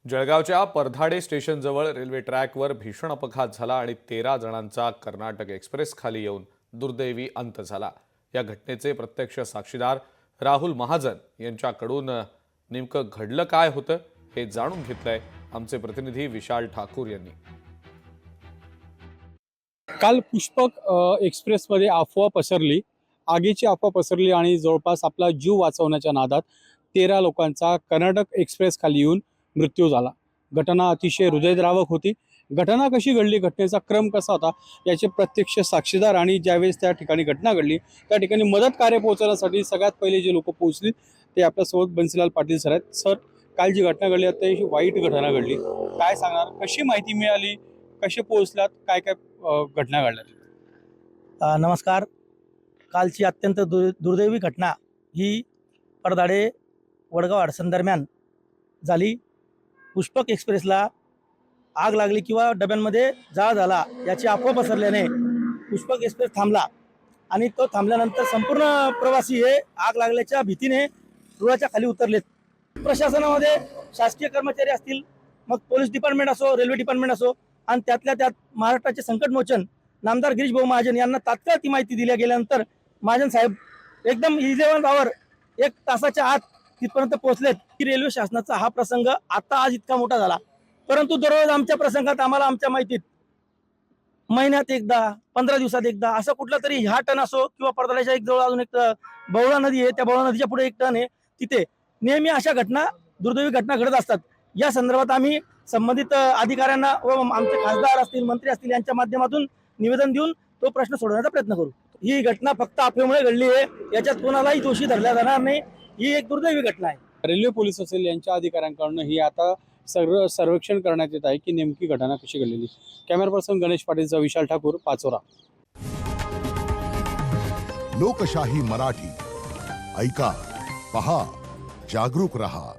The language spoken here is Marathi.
जळगावच्या परधाडे स्टेशनजवळ रेल्वे ट्रॅकवर भीषण अपघात झाला आणि 13 जणांचा कर्नाटक एक्सप्रेस खाली येऊन दुर्दैवी अंत झाला। या घटनेचे प्रत्यक्ष साक्षीदार राहुल महाजन यांच्याकडून नेमकं घडलं काय होतं हे जाणून घेतलंय आमचे प्रतिनिधी विशाल ठाकूर यांनी। काल पुष्पक एक्सप्रेसमध्ये अफवा पसरली, आगीची अफवा पसरली आणि जवळपास आपला जीव वाचवण्याच्या नादात 13 लोकांचा कर्नाटक एक्सप्रेस खाली येऊन मृत्यू झाला। घटना अतिशय हृदयद्रावक होती। घटना कशी घडली, घटनेचा क्रम कसा होता याचे प्रत्यक्ष साक्षीदार आणि ज्यावेळेस त्या ठिकाणी घटना घडली त्या ठिकाणी मदत कार्य पोहोचवण्यासाठी सगळ्यात पहिले जे लोक पोहोचली ते आपल्यासोबत बन्सीलाल पाटील सर आहेत। सर, काल जी घटना घडली अतिशय वाईट घटना घडली, काय सांगणार, कशी माहिती मिळाली, कसे पोहोचलात, काय काय घटना घडल्या? नमस्कार। कालची अत्यंत दुर्दैवी घटना ही परधाडे वडगाव अडसन दरम्यान झाली। पुष्पक एक्सप्रेसला आग लागली किंवा डब्यांमध्ये जाळ झाला याची अफवा पसरल्याने पुष्पक एक्सप्रेस थांबला आणि तो थांबल्यानंतर संपूर्ण प्रवासी हे आग लागल्याच्या भीतीने रुळाच्या खाली उतरलेत। प्रशासनामध्ये शासकीय कर्मचारी असतील, मग पोलीस डिपार्टमेंट असो, रेल्वे डिपार्टमेंट असो, आणि त्यातल्या त्यात महाराष्ट्राचे संकटमोचन नामदार गिरीश भाऊ महाजन यांना तात्काळ ती माहिती दिल्या गेल्यानंतर महाजन साहेब एकदम इलेव्हन 1 तासाच्या आत तिथपर्यंत पोहोचलेत की रेल्वे शासनाचा हा प्रसंग आता आज इतका मोठा झाला। परंतु दररोज आमच्या प्रसंगात आम्हाला आमच्या माहितीत महिन्यात एकदा, 15 दिवसात एकदा असं कुठला तरी ह्या टन असो किंवा परदाड्याच्या एक जवळ अजून एक बवळा नदी आहे, त्या बवळा नदीच्या पुढे एक टन आहे, तिथे नेहमी अशा घटना, दुर्दैवी घटना घडत असतात। या संदर्भात आम्ही संबंधित अधिकाऱ्यांना व आमचे खासदार असतील, मंत्री असतील यांच्या माध्यमातून निवेदन देऊन तो प्रश्न सोडवण्याचा प्रयत्न करू। ही घटना फक्त अफवेमुळे घडली आहे, याच्यात कोणालाही दोषी धरला जाणार नाही। ही एक दुर्दैवी घटना आहे। रेल्वे पोलीस असेल यांच्या अधिकाऱ्यांकडून ही आता सर्वेक्षण करण्यात येत आहे की नेमकी घटना कशी घडलेली। कॅमेरा पर्सन गणेश पाटीलचा विशाल ठाकूर, पाचोरा। लोकशाही मराठी ऐका, पहा, जागरूक रहा।